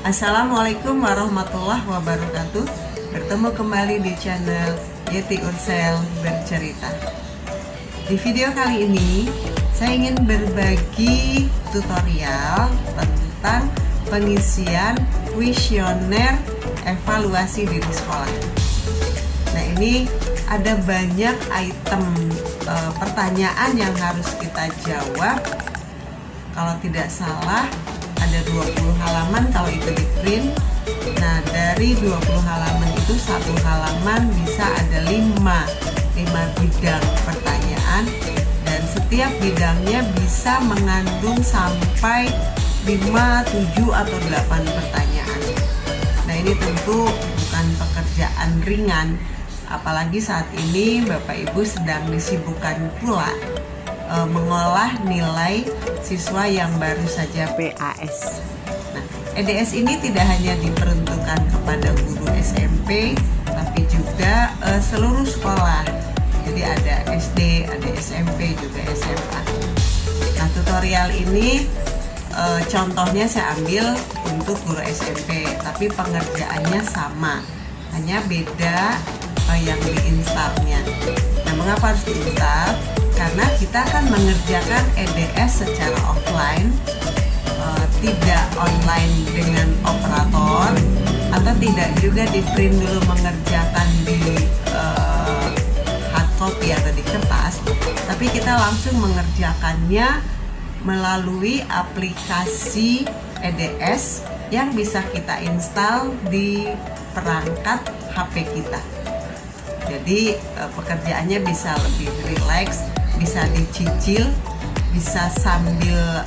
Assalamualaikum warahmatullahi wabarakatuh. Bertemu kembali di channel Yeti Ursel Bercerita. Di video kali ini saya ingin berbagi tutorial tentang pengisian kuesioner evaluasi diri sekolah. Nah, ini ada banyak item pertanyaan yang harus kita jawab. Kalau tidak salah ada 20 halaman kalau itu di print. Nah, dari 20 halaman itu satu halaman bisa ada 5 bidang pertanyaan, dan setiap bidangnya bisa mengandung sampai 5, 7 atau 8 pertanyaan. Nah, ini tentu bukan pekerjaan ringan, apalagi saat ini Bapak Ibu sedang disibukkan pula mengolah nilai siswa yang baru saja PAS. Nah, EDS ini tidak hanya diperuntukkan kepada guru SMP, tapi juga seluruh sekolah. Jadi ada SD, ada SMP, juga SMA. Nah, tutorial ini contohnya saya ambil untuk guru SMP, tapi pengerjaannya sama, hanya beda yang diinstalnya. Nah, mengapa harus diinstal? Karena kita akan mengerjakan EDS secara offline, tidak online dengan operator, atau tidak juga di print dulu mengerjakan di hard copy atau di kertas, tapi kita langsung mengerjakannya melalui aplikasi EDS yang bisa kita install di perangkat HP kita. Jadi pekerjaannya bisa lebih rileks, bisa dicicil, bisa sambil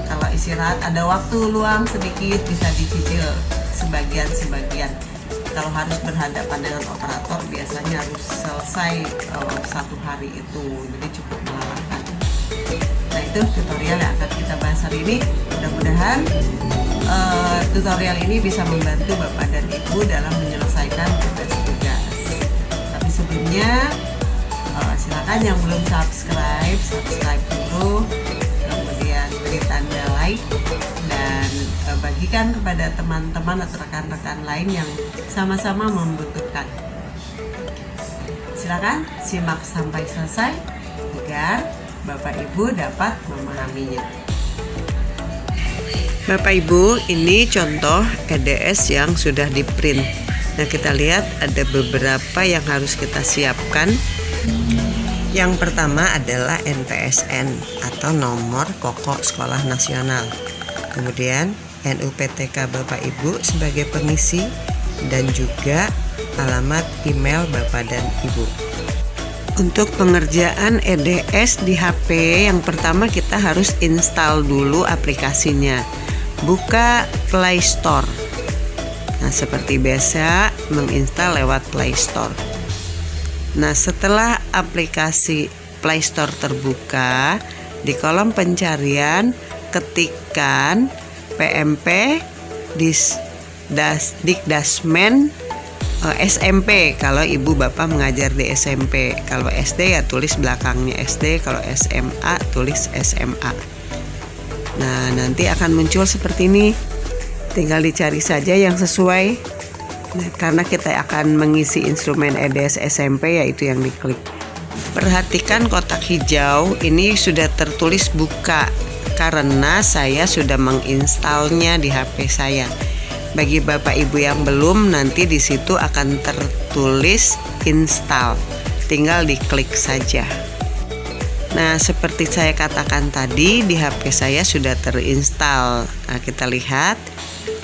kalau istirahat ada waktu luang sedikit bisa dicicil sebagian. Kalau harus berhadapan dengan operator biasanya harus selesai satu hari itu, jadi cukup melelahkan. Nah, itu tutorial yang akan kita bahas hari ini. Mudah-mudahan tutorial ini bisa membantu Bapak dan Ibu dalam menyelesaikan tugas-tugas. Tapi sebelumnya silakan yang belum subscribe dulu, kemudian beri tanda like, dan bagikan kepada teman-teman atau rekan-rekan lain yang sama-sama membutuhkan. Silakan simak sampai selesai agar Bapak Ibu dapat memahaminya. Bapak Ibu, ini contoh EDS yang sudah di print. Nah, kita lihat ada beberapa yang harus kita siapkan. Yang pertama adalah NPSN atau nomor pokok sekolah nasional. Kemudian NUPTK Bapak Ibu sebagai pengisi, dan juga alamat email Bapak dan Ibu. Untuk pengerjaan EDS di HP, yang pertama kita harus install dulu aplikasinya. Buka Play Store. Nah, seperti biasa menginstal lewat Play Store. Nah, setelah aplikasi Play Store terbuka, di kolom pencarian ketikkan PMP Dikdasmen SMP kalau Ibu Bapak mengajar di SMP. Kalau SD ya tulis belakangnya SD, kalau SMA tulis SMA. Nah, nanti akan muncul seperti ini. Tinggal dicari saja yang sesuai. Nah, karena kita akan mengisi instrumen EDS SMP, yaitu yang diklik. Perhatikan kotak hijau ini sudah tertulis buka, karena saya sudah menginstalnya di HP saya. Bagi Bapak Ibu yang belum, nanti di situ akan tertulis install. Tinggal diklik saja. Nah, seperti saya katakan tadi, di HP saya sudah terinstall. Nah, kita lihat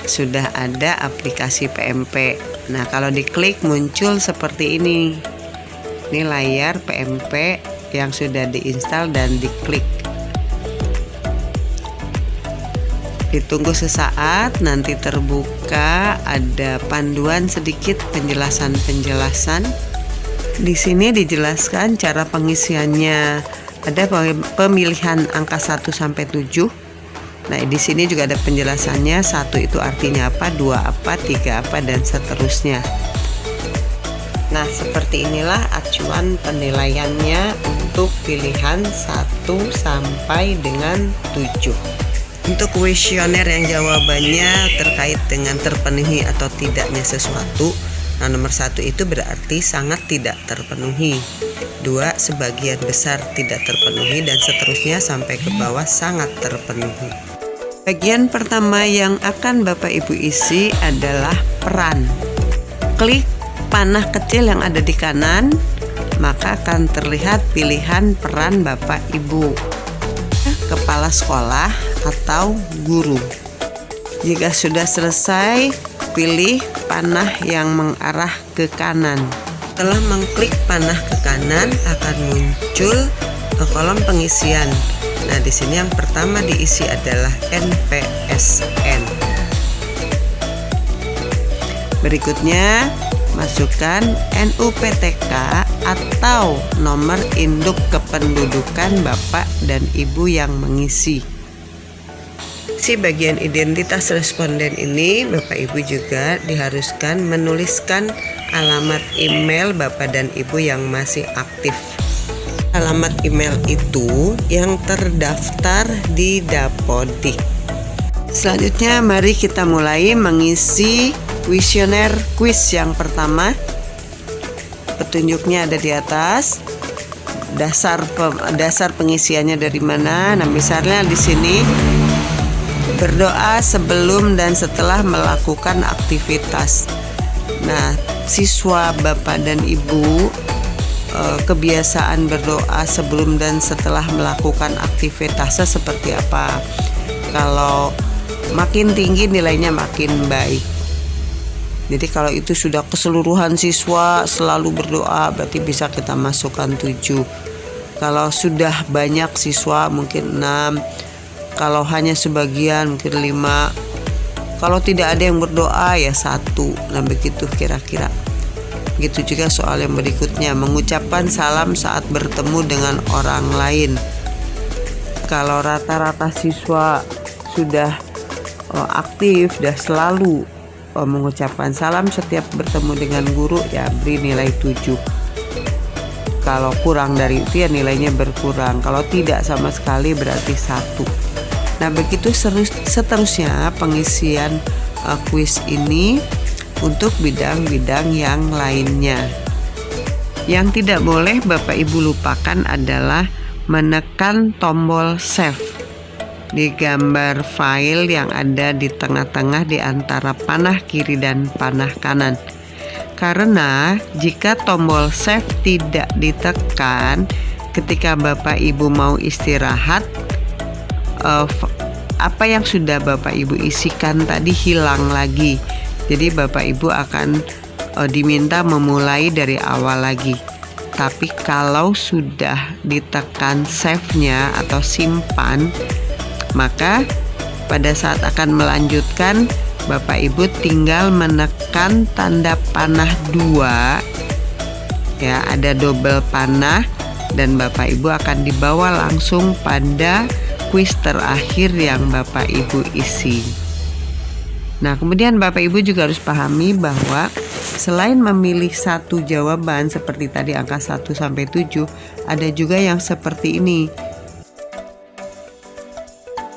sudah ada aplikasi PMP. Nah, kalau diklik muncul seperti ini. Ini layar PMP yang sudah diinstal dan diklik. Ditunggu sesaat, nanti terbuka, ada panduan sedikit, penjelasan-penjelasan. Di sini dijelaskan cara pengisiannya. Ada pemilihan angka 1 sampai 7. Nah, di sini juga ada penjelasannya. 1 itu artinya apa, 2 apa, 3 apa, dan seterusnya. Nah, seperti inilah acuan penilaiannya untuk pilihan 1 sampai dengan 7. Untuk kuesioner yang jawabannya terkait dengan terpenuhi atau tidaknya sesuatu, nah nomor 1 itu berarti sangat tidak terpenuhi, 2 sebagian besar tidak terpenuhi, dan seterusnya sampai ke bawah sangat terpenuhi. Bagian pertama yang akan Bapak Ibu isi adalah peran. Klik panah kecil yang ada di kanan, maka akan terlihat pilihan peran Bapak Ibu, kepala sekolah atau guru. Jika sudah selesai, pilih panah yang mengarah ke kanan. Setelah mengklik panah ke kanan, akan muncul kolom pengisian. Nah, di sini yang pertama diisi adalah NPSN. Berikutnya, masukkan NUPTK atau nomor induk kependudukan Bapak dan Ibu yang mengisi. Si bagian identitas responden ini, Bapak Ibu juga diharuskan menuliskan alamat email Bapak dan Ibu yang masih aktif. Alamat email itu yang terdaftar di Dapodik. Selanjutnya mari kita mulai mengisi kuesioner kuis yang pertama. Petunjuknya ada di atas. Dasar pengisiannya dari mana? Nah, misalnya di sini berdoa sebelum dan setelah melakukan aktivitas. Nah, siswa Bapak dan Ibu kebiasaan berdoa sebelum dan setelah melakukan aktivitasnya seperti apa? Kalau makin tinggi nilainya makin baik. Jadi kalau itu sudah keseluruhan siswa selalu berdoa, berarti bisa kita masukkan 7. Kalau sudah banyak siswa mungkin 6. Kalau hanya sebagian mungkin 5. Kalau tidak ada yang berdoa ya 1. Nah, begitu kira-kira. Begitu juga soal yang berikutnya, mengucapkan salam saat bertemu dengan orang lain. Kalau rata-rata siswa sudah aktif, sudah selalu mengucapkan salam setiap bertemu dengan guru, ya beri nilai 7. Kalau kurang dari itu ya nilainya berkurang. Kalau tidak sama sekali berarti 1. Nah, begitu seterusnya pengisian kuis ini untuk bidang-bidang yang lainnya. Yang tidak boleh Bapak Ibu lupakan adalah menekan tombol save di gambar file yang ada di tengah-tengah di antara panah kiri dan panah kanan. Karena jika tombol save tidak ditekan ketika Bapak Ibu mau istirahat, apa yang sudah Bapak Ibu isikan tadi hilang lagi. Jadi Bapak Ibu akan diminta memulai dari awal lagi. Tapi kalau sudah ditekan save-nya atau simpan, maka pada saat akan melanjutkan, Bapak Ibu tinggal menekan tanda panah 2. Ya, ada double panah dan Bapak Ibu akan dibawa langsung pada kuis terakhir yang Bapak Ibu isi. Nah, kemudian Bapak Ibu juga harus pahami bahwa selain memilih satu jawaban seperti tadi angka 1 sampai 7, ada juga yang seperti ini.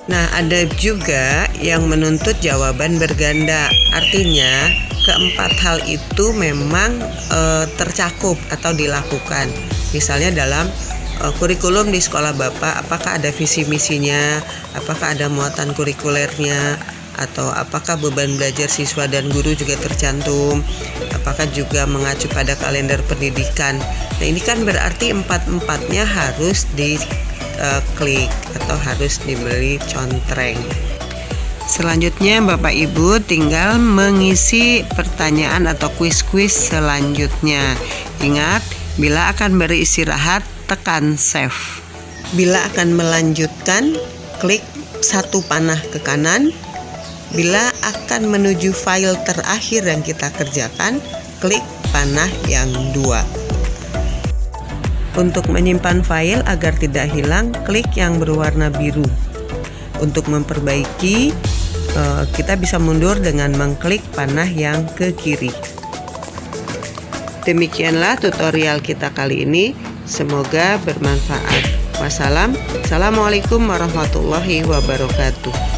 Nah, ada juga yang menuntut jawaban berganda. Artinya, keempat hal itu memang tercakup atau dilakukan. Misalnya dalam kurikulum di sekolah Bapak, apakah ada visi misinya, apakah ada muatan kurikulernya, atau apakah beban belajar siswa dan guru juga tercantum, apakah juga mengacu pada kalender pendidikan. Nah, ini kan berarti empat-empatnya harus diklik atau harus diberi contreng. Selanjutnya Bapak Ibu tinggal mengisi pertanyaan atau kuis-kuis selanjutnya. Ingat, bila akan beristirahat tekan save. Bila akan melanjutkan, klik satu panah ke kanan. Bila akan menuju file terakhir yang kita kerjakan, klik panah yang 2. Untuk menyimpan file agar tidak hilang, klik yang berwarna biru. Untuk memperbaiki, kita bisa mundur dengan mengklik panah yang ke kiri. Demikianlah tutorial kita kali ini. Semoga bermanfaat. Wassalamualaikum warahmatullahi wabarakatuh.